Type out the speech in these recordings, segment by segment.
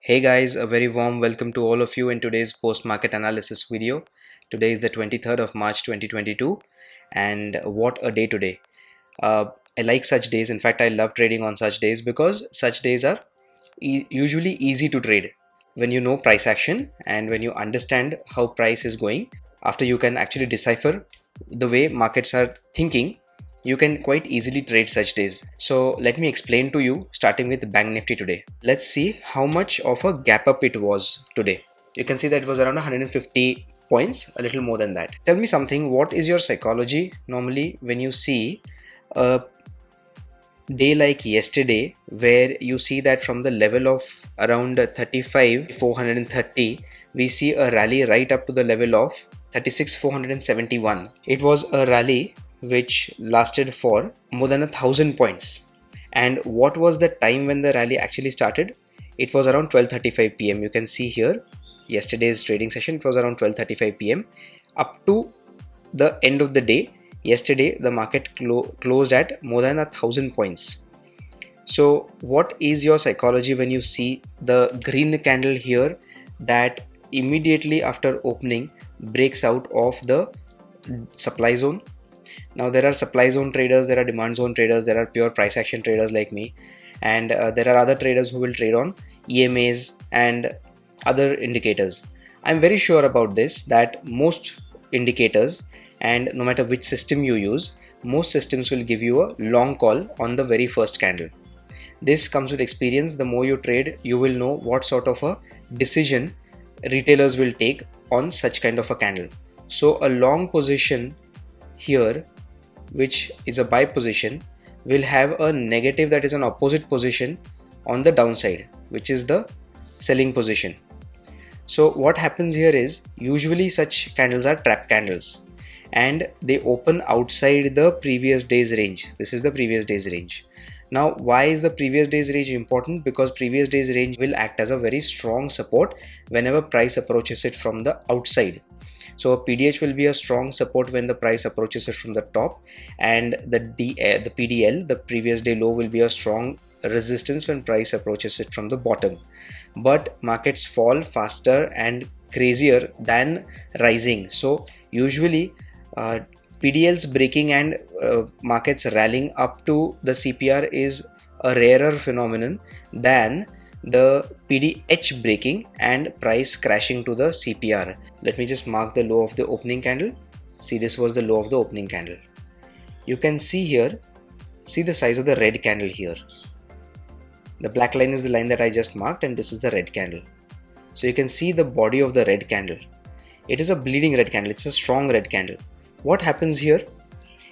Hey guys, a very warm welcome to all of you in today's post-market analysis video. Today is the 23rd of March 2022 and what a day today. I like such days. In fact, I love trading on such days because such days are usually easy to trade. When you know price action and when you understand how price is going, after you can actually decipher the way markets are thinking, you can quite easily trade such days. So let me explain to you, starting with Bank Nifty today. Let's see how much of a gap up it was today. You can see that it was around 150 points, a little more than that. Tell me something, what is your psychology normally when you see a day like yesterday, where you see that from the level of around 35,430 we see a rally right up to the level of 36,471. It was a rally which lasted for more than 1,000 points. And what was the time when the rally actually started? It was around 12:35 p.m. You can see here yesterday's trading session. It was around 12:35 p.m. up to the end of the day. Yesterday the market closed at more than 1,000 points. So what is your psychology when you see the green candle here that immediately after opening breaks out of the supply zone? Now there are supply zone traders, there are demand zone traders, there are pure price action traders like me, and there are other traders who will trade on EMAs and other indicators. I'm very sure about this, that most indicators, and no matter which system you use, most systems will give you a long call on the very first candle. This comes with experience. The more you trade, you will know what sort of a decision retailers will take on such kind of a candle. So a long position here, which is a buy position, will have a negative, that is an opposite position on the downside, which is the selling position. So what happens here is, usually such candles are trap candles and they open outside the previous day's range. This is the previous day's range. Now why is the previous day's range important? Because previous day's range will act as a very strong support whenever price approaches it from the outside. So a PDH will be a strong support when the price approaches it from the top, and the PDL, the previous day low, will be a strong resistance when price approaches it from the bottom. But markets fall faster and crazier than rising. So usually PDLs breaking and markets rallying up to the CPR is a rarer phenomenon than the PDH breaking and price crashing to the CPR. Let me just mark the low of the opening candle. See, this was the low of the opening candle. You can see here, see the size of the red candle here. The black line is the line that I just marked, and this is the red candle. So you can see the body of the red candle. It is a bleeding red candle. It's a strong red candle. What happens here?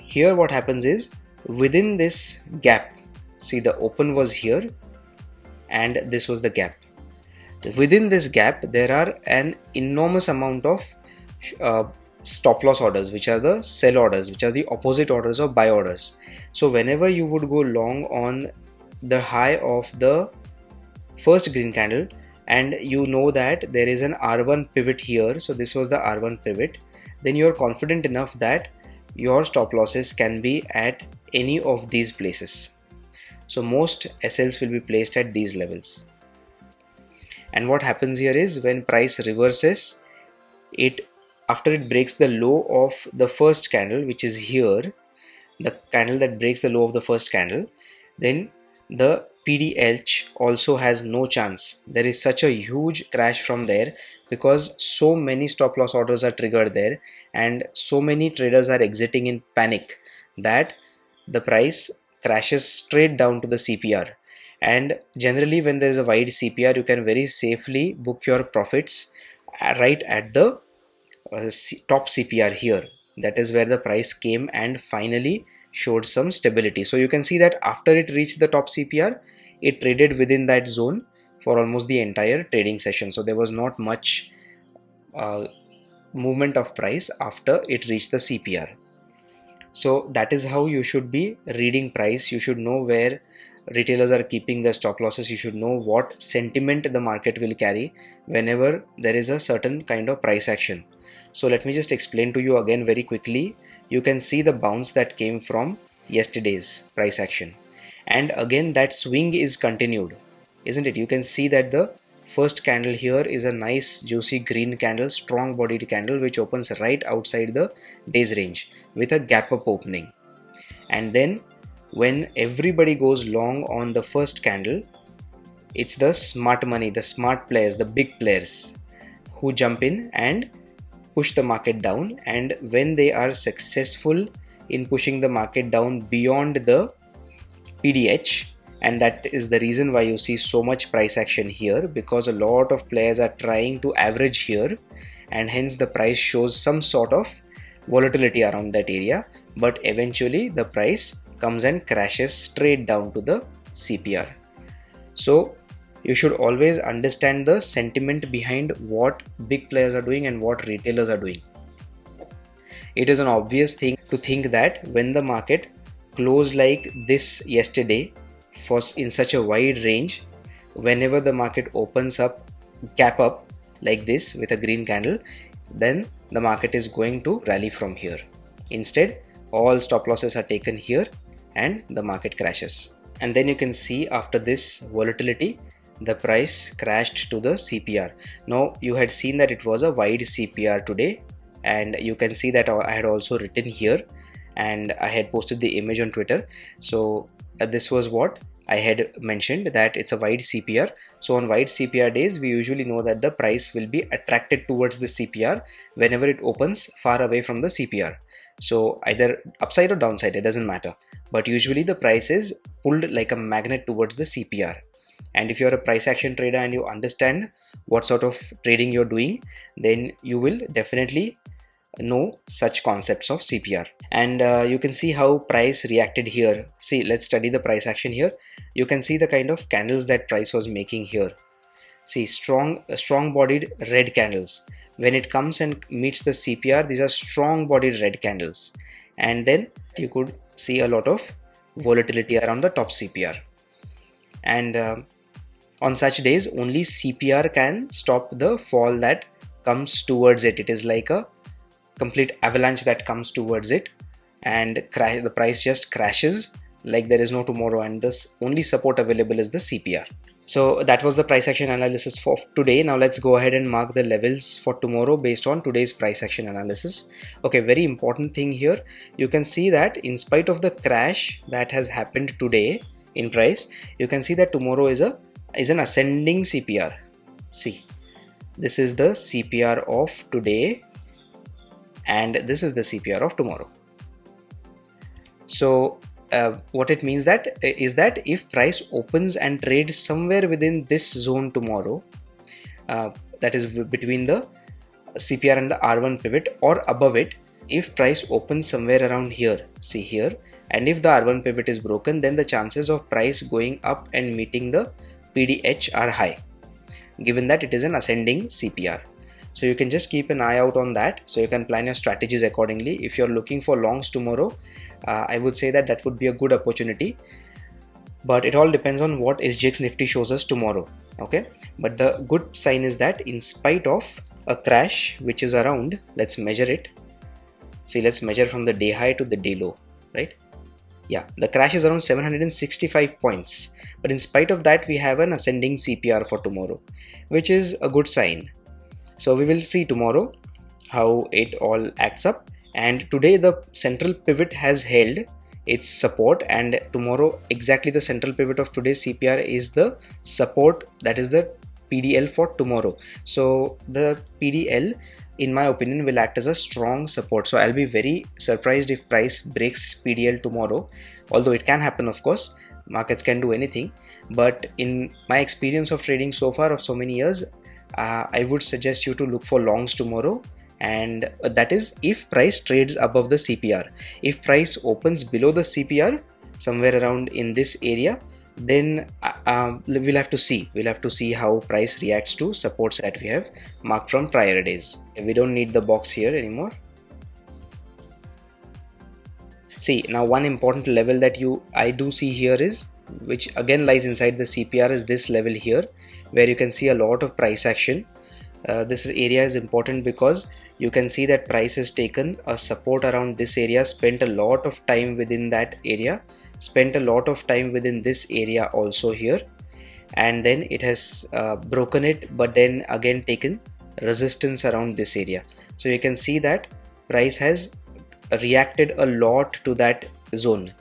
Here what happens is, within this gap, see, the open was here and this was the gap. Within this gap there are an enormous amount of stop loss orders, which are the sell orders, which are the opposite orders of buy orders. So whenever you would go long on the high of the first green candle, and you know that there is an R1 pivot here, so this was the R1 pivot, then you are confident enough that your stop losses can be at any of these places. So most SLs will be placed at these levels. And what happens here is, when price reverses, after it breaks the low of the first candle, which is here, the candle that breaks the low of the first candle, then the PDH also has no chance. There is such a huge crash from there, because so many stop loss orders are triggered there and so many traders are exiting in panic, that the price crashes straight down to the CPR. And generally when there is a wide CPR, you can very safely book your profits right at the top CPR here. That is where the price came and finally showed some stability. So you can see that after it reached the top CPR, it traded within that zone for almost the entire trading session. So there was not much movement of price after it reached the CPR. So that is how you should be reading price. You should know where retailers are keeping their stop losses. You should know what sentiment the market will carry whenever there is a certain kind of price action. So let me just explain to you again very quickly. You can see the bounce that came from yesterday's price action, and again that swing is continued, isn't it? You can see that the first candle here is a nice juicy green candle, strong bodied candle, which opens right outside the day's range with a gap up opening. And then when everybody goes long on the first candle, it's the smart money, the smart players, the big players who jump in and push the market down. And when they are successful in pushing the market down beyond the PDH, and that is the reason why you see so much price action here, because a lot of players are trying to average here, and hence the price shows some sort of volatility around that area, but eventually the price comes and crashes straight down to the CPR. So you should always understand the sentiment behind what big players are doing and what retailers are doing. It is an obvious thing to think that when the market closed like this yesterday in such a wide range, whenever the market opens up, gap up like this with a green candle, then the market is going to rally from here. Instead, all stop losses are taken here and the market crashes. And then you can see after this volatility, the price crashed to the CPR. Now you had seen that it was a wide CPR today, and you can see that I had also written here and I had posted the image on Twitter. So this was what I had mentioned, that it's a wide CPR. So on wide CPR days, we usually know that the price will be attracted towards the CPR whenever it opens far away from the CPR. So either upside or downside, it doesn't matter, but usually the price is pulled like a magnet towards the CPR. And if you're a price action trader and you understand what sort of trading you're doing, then you will definitely know such concepts of CPR. And you can see how price reacted here. See, let's study the price action here. You can see the kind of candles that price was making here. See, strong bodied red candles. When it comes and meets the CPR, these are strong bodied red candles. And then you could see a lot of volatility around the top CPR. And on such days, only CPR can stop the fall that comes towards it. It is like a complete avalanche that comes towards it, and the price just crashes like there is no tomorrow, and this only support available is the CPR. So that was the price action analysis for today. Now let's go ahead and mark the levels for tomorrow based on today's price action analysis. Okay, very important thing here. You can see that in spite of the crash that has happened today in price, you can see that tomorrow is an ascending CPR. See, this is the CPR of today and this is the CPR of tomorrow. So what it means is that if price opens and trades somewhere within this zone tomorrow, that is between the CPR and the R1 pivot or above it, if price opens somewhere around here, see here, and if the R1 pivot is broken, then the chances of price going up and meeting the PDH are high, given that it is an ascending CPR. So you can just keep an eye out on that, so you can plan your strategies accordingly. If you're looking for longs tomorrow, I would say that would be a good opportunity, but it all depends on what SGX Nifty shows us tomorrow. Okay, but the good sign is that in spite of a crash which is around, let's measure it. See, let's measure from the day high to the day low, right? Yeah, the crash is around 765 points, but in spite of that, we have an ascending CPR for tomorrow, which is a good sign. So we will see tomorrow how it all acts up. And today the central pivot has held its support, and tomorrow exactly the central pivot of today's CPR is the support, that is the PDL for tomorrow. So the PDL, in my opinion, will act as a strong support. So I'll be very surprised if price breaks PDL tomorrow, although it can happen, of course. Markets can do anything, but in my experience of trading so far of so many years, I would suggest you to look for longs tomorrow, and that is if price trades above the CPR. If price opens below the CPR somewhere around in this area, then we'll have to see how price reacts to supports that we have marked from prior days. We don't need the box here anymore. See, now one important level that I do see here is, which again lies inside the CPR, is this level here, where you can see a lot of price action. This area is important because you can see that price has taken a support around this area, spent a lot of time within that area, spent a lot of time within this area also here, and then it has broken it, but then again taken resistance around this area. So you can see that price has reacted a lot to that zone.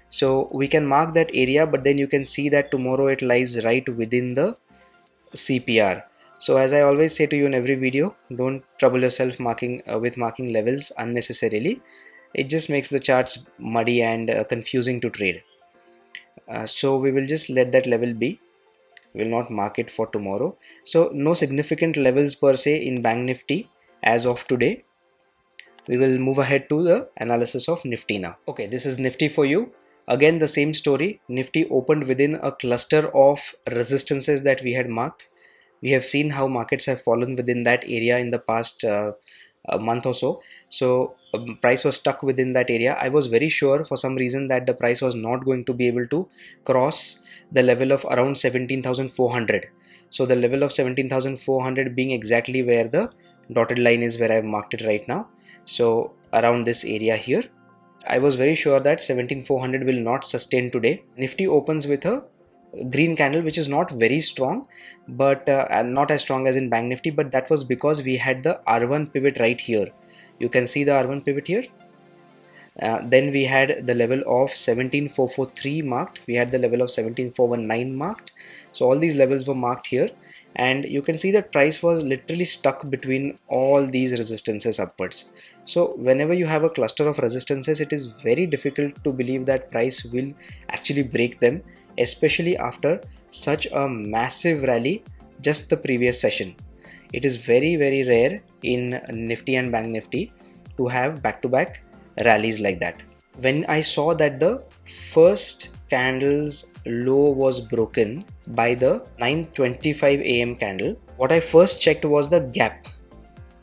So we can mark that area, but then you can see that tomorrow it lies right within the CPR. So as I always say to you in every video, don't trouble yourself with marking levels unnecessarily. It just makes the charts muddy and confusing to trade. So we will just let that level be. We will not mark it for tomorrow. So no significant levels per se in Bank Nifty as of today. We will move ahead to the analysis of Nifty now. Okay, this is Nifty for you. Again, the same story. Nifty opened within a cluster of resistances that we had marked. We have seen how markets have fallen within that area in the past a month or so. So price was stuck within that area. I was very sure for some reason that the price was not going to be able to cross the level of around 17,400. So the level of 17,400 being exactly where the dotted line is, where I have marked it right now. So around this area here, I was very sure that 17,400 will not sustain today. Nifty opens with a green candle, which is not very strong, but not as strong as in Bank Nifty, but that was because we had the R1 pivot right here. You can see the R1 pivot here. Then we had the level of 17,443 marked. We had the level of 17,419 marked. So all these levels were marked here, and you can see that price was literally stuck between all these resistances upwards. So whenever you have a cluster of resistances, it is very difficult to believe that price will actually break them, especially after such a massive rally just the previous session. It is very rare in Nifty and Bank Nifty to have back-to-back rallies like that. When I saw that the first candle's low was broken by the 9:25 AM candle, what I first checked was the gap.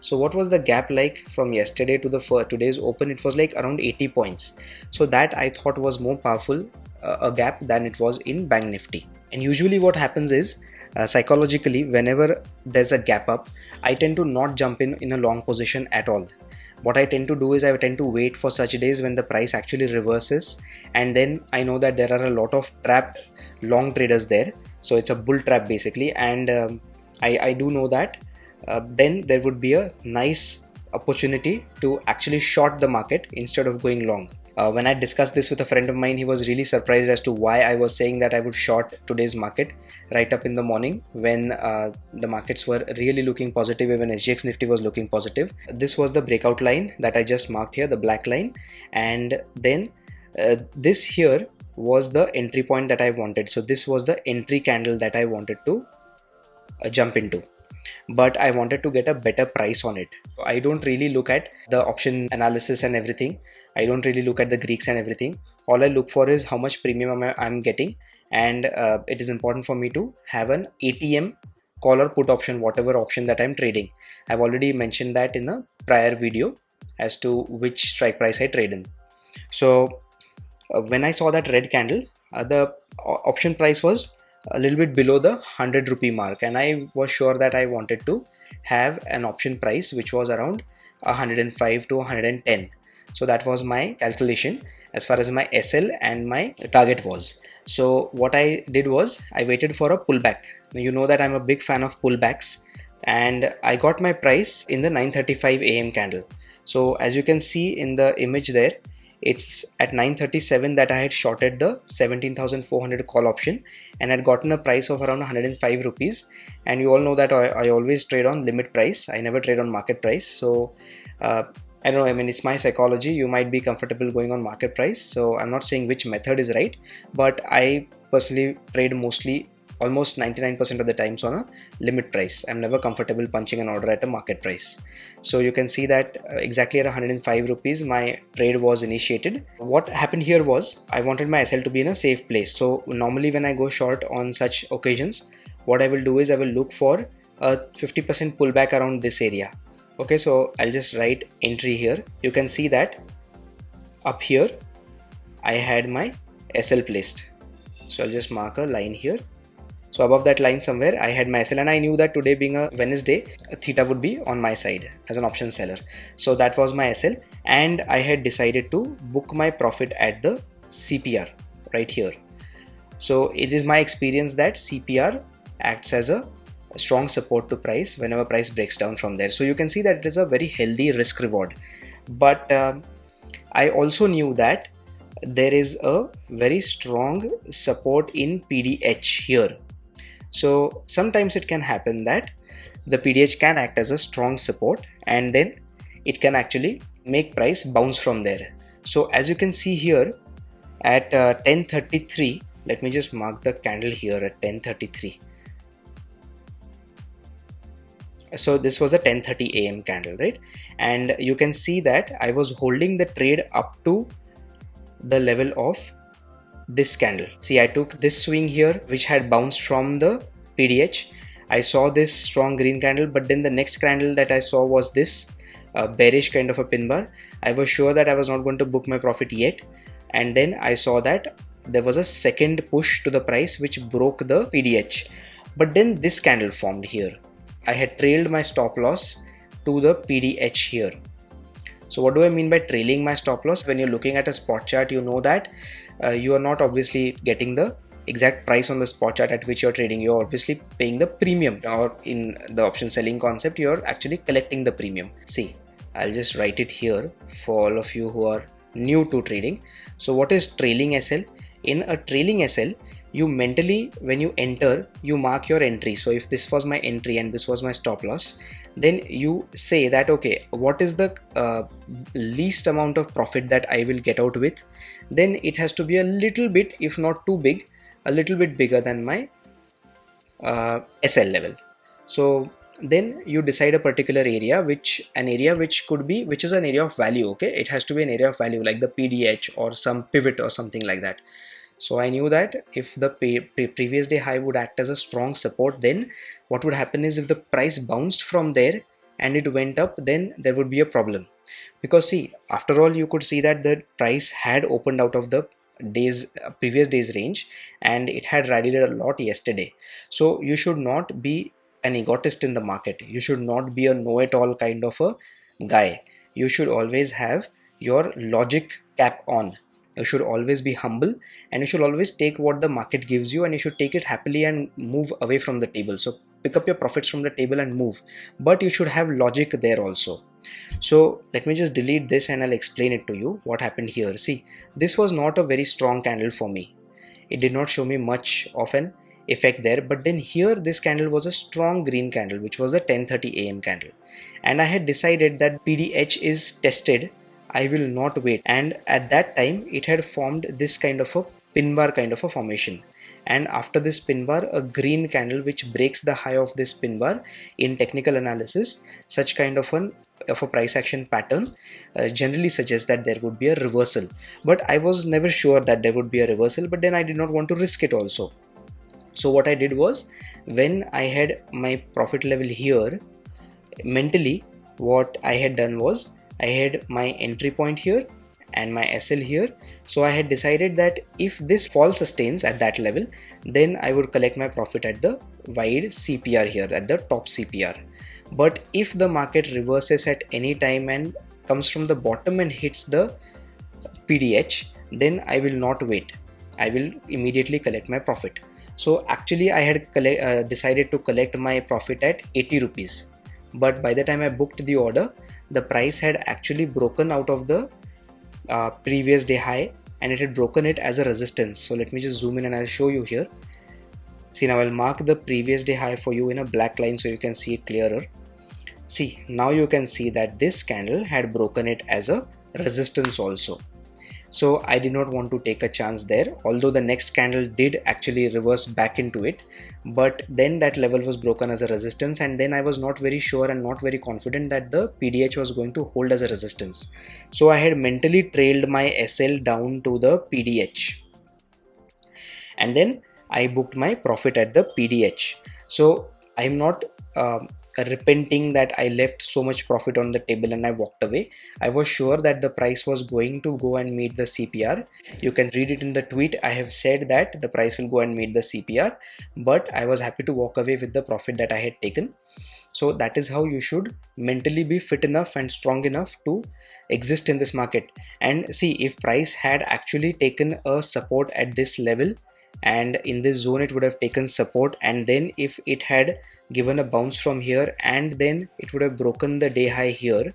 So what was the gap like from yesterday to the today's open? It was like around 80 points. So that I thought was more powerful a gap than it was in Bank Nifty. And usually what happens is psychologically, whenever there's a gap up, I tend to not jump in a long position at all. What I tend to do is I tend to wait for such days when the price actually reverses, and then I know that there are a lot of trapped long traders there. So it's a bull trap basically, and I do know that then there would be a nice opportunity to actually short the market instead of going long. When I discussed this with a friend of mine, he was really surprised as to why I was saying that I would short today's market right up in the morning when the markets were really looking positive. Even SGX Nifty was looking positive. This was the breakout line that I just marked here, the black line, and then this here was the entry point that I wanted. So this was the entry candle that I wanted to jump into, but I wanted to get a better price on it. I don't really look at the option analysis and everything. I don't really look at the Greeks and everything. All I look for is how much premium I'm getting, and it is important for me to have an ATM call or put option, whatever option that I'm trading. I've already mentioned that in a prior video as to which strike price I trade in. So when I saw that red candle, the option price was a little bit below the 100 rupee mark, and I was sure that I wanted to have an option price which was around 105 to 110. So that was my calculation as far as my SL and my target was. So what I did was I waited for a pullback. Now you know that I'm a big fan of pullbacks, and I got my price in the 9:35 AM candle. So as you can see in the image there, it's at 9:37 that I had shorted the 17,400 call option and had gotten a price of around 105 rupees. And you all know that I always trade on limit price. I never trade on market price. So I don't know, I mean, it's my psychology. You might be comfortable going on market price. So I'm not saying which method is right, but I personally trade mostly almost 99% of the times on a limit price. I'm never comfortable punching an order at a market price. So you can see that exactly at 105 rupees my trade was initiated. What happened here was I wanted my SL to be in a safe place. So normally when I go short on such occasions, what I will do is I will look for a 50% pullback around this area. Okay, so I'll just write entry here. You can see that up here I had my SL placed. So I'll just mark a line here. So above that line somewhere I had my SL, and I knew that today being a Wednesday, theta would be on my side as an option seller. So that was my SL, and I had decided to book my profit at the CPR right here. So it is my experience that CPR acts as a strong support to price whenever price breaks down from there. So you can see that it is a very healthy risk reward. But I also knew that there is a very strong support in PDH here. So sometimes it can happen that the PDH can act as a strong support and then it can actually make price bounce from there. So as you can see here at 10:33, let me just mark the candle here at 10:33. So this was a 10:30 AM candle, right? And you can see that I was holding the trade up to the level of this candle. See, I took this swing here which had bounced from the PDH. I saw this strong green candle, but then the next candle that I saw was this bearish kind of a pin bar. I was sure that I was not going to book my profit yet, and then I saw that there was a second push to the price which broke the PDH, but then this candle formed here. I had trailed my stop loss to the PDH here. So what do I mean by trailing my stop loss? When you're looking at a spot chart, you know that you are not obviously getting the exact price on the spot chart at which you're trading. You're obviously paying the premium, or in the option selling concept, you're actually collecting the premium. See, I'll just write it here for all of you who are new to trading. So what is trailing SL? In a trailing SL, you mentally, when you enter, you mark your entry. So if this was my entry and this was my stop loss, then you say that, okay, what is the least amount of profit that I will get out with? Then it has to be a little bit, if not too big, a little bit bigger than my SL level. So then you decide a particular area, which could be, which is an area of value. Okay, it has to be an area of value like the PDH or some pivot or something like that. So I knew that if the previous day high would act as a strong support, then what would happen is if the price bounced from there and it went up, then there would be a problem. Because see, after all, you could see that the price had opened out of the previous day's range and it had rallied a lot yesterday. So you should not be an egotist in the market. You should not be a know-it-all kind of a guy. You should always have your logic cap on. You should always be humble, and you should always take what the market gives you, and you should take it happily and move away from the table. So pick up your profits from the table and move, but you should have logic there also. So let me just delete this and I'll explain it to you what happened here. See, this was not a very strong candle for me. It did not show me much of an effect there, but then here this candle was a strong green candle, which was a 10:30 AM candle, and I had decided that PDH is tested, I will not wait. And at that time it had formed this kind of a pin bar kind of a formation, and after this pin bar, a green candle which breaks the high of this pin bar. In technical analysis, such kind of a price action pattern generally suggests that there would be a reversal, but I was never sure that there would be a reversal, but then I did not want to risk it also. So what I did was, when I had my profit level here, mentally what I had done was, I had my entry point here and my SL here. So I had decided that if this fall sustains at that level, then I would collect my profit at the wide CPR here, at the top CPR. But if the market reverses at any time and comes from the bottom and hits the PDH, then I will not wait. I will immediately collect my profit. So actually I had decided to collect my profit at 80 rupees. But by the time I booked the order, the price had actually broken out of the previous day high, and it had broken it as a resistance. So let me just zoom in and I'll show you here. See, now I'll mark the previous day high for you in a black line so you can see it clearer. See, now you can see that this candle had broken it as a resistance also. So I did not want to take a chance there, although the next candle did actually reverse back into it, but then that level was broken as a resistance, and then I was not very sure and not very confident that the PDH was going to hold as a resistance. So I had mentally trailed my SL down to the PDH, and then I booked my profit at the PDH. So I'm not repenting that I left so much profit on the table and I walked away. I was sure that the price was going to go and meet the CPR. You can read it in the tweet. I have said that the price will go and meet the CPR, but I was happy to walk away with the profit that I had taken. So that is how you should mentally be fit enough and strong enough to exist in this market. And see, if price had actually taken a support at this level and in this zone it would have taken support, and then if it had given a bounce from here and then it would have broken the day high here,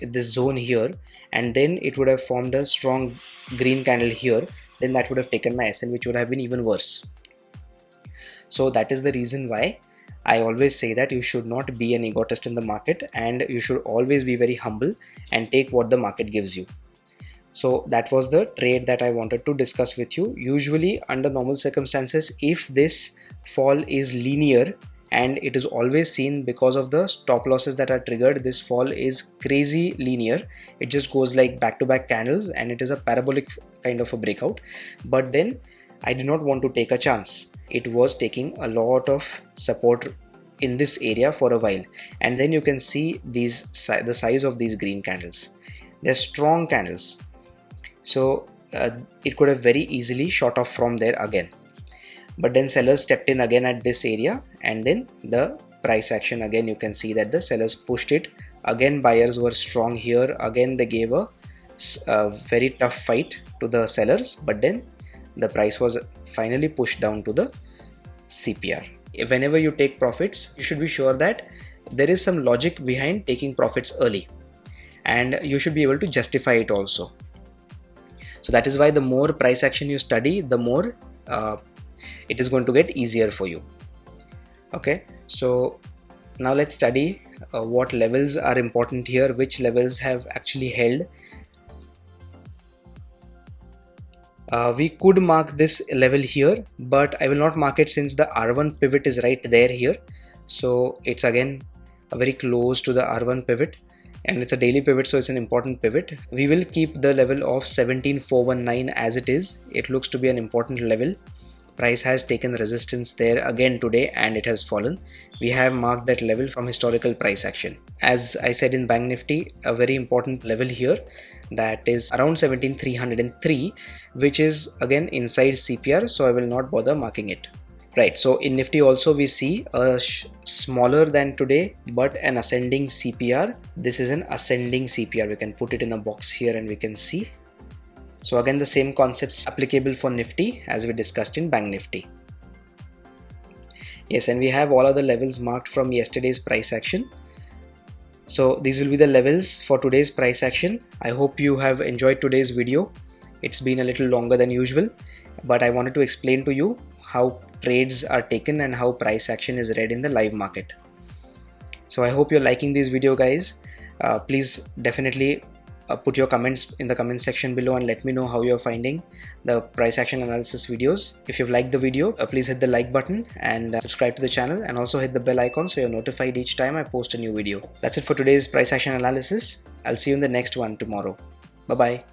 this zone here, and then it would have formed a strong green candle here, then that would have taken my SL, which would have been even worse. So that is the reason why I always say that you should not be an egotist in the market, and you should always be very humble and take what the market gives you. So that was the trade that I wanted to discuss with you. Usually under normal circumstances, if this fall is linear and it is always seen because of the stop losses that are triggered, this fall is crazy linear. It just goes like back-to-back candles and it is a parabolic kind of a breakout. But then I did not want to take a chance. It was taking a lot of support in this area for a while, and then you can see the size of these green candles. They're strong candles. So it could have very easily shot off from there again, but then sellers stepped in again at this area, and then the price action again, you can see that the sellers pushed it again. Buyers were strong here again. They gave a very tough fight to the sellers, but then the price was finally pushed down to the CPR. Whenever you take profits, you should be sure that there is some logic behind taking profits early, and you should be able to justify it also. So that is why the more price action you study, the more it is going to get easier for you. Okay, so now let's study what levels are important here, which levels have actually held. We could mark this level here, but I will not mark it since the R1 pivot is right there here. So it's again very close to the R1 pivot, and it's a daily pivot, so it's an important pivot. We will keep the level of 17,419 as it is. It looks to be an important level. Price has taken resistance there again today and it has fallen. We have marked that level from historical price action. As I said in Bank Nifty, a very important level here, that is around 17,303, which is again inside CPR, so I will not bother marking it. Right, so in Nifty also we see a smaller than today but an ascending CPR. This is an ascending CPR. We can put it in a box here and we can see. So again the same concepts applicable for Nifty as we discussed in Bank Nifty. Yes, and we have all other levels marked from yesterday's price action. So these will be the levels for today's price action. I hope you have enjoyed today's video. It's been a little longer than usual, but I wanted to explain to you how trades are taken and how price action is read in the live market. So I hope you're liking this video, guys. Please definitely put your comments in the comment section below and let me know how you're finding the price action analysis videos. If you've liked the video, please hit the like button and subscribe to the channel, and also hit the bell icon so you're notified each time I post a new video. That's it for today's price action analysis. I'll see you in the next one tomorrow. Bye bye.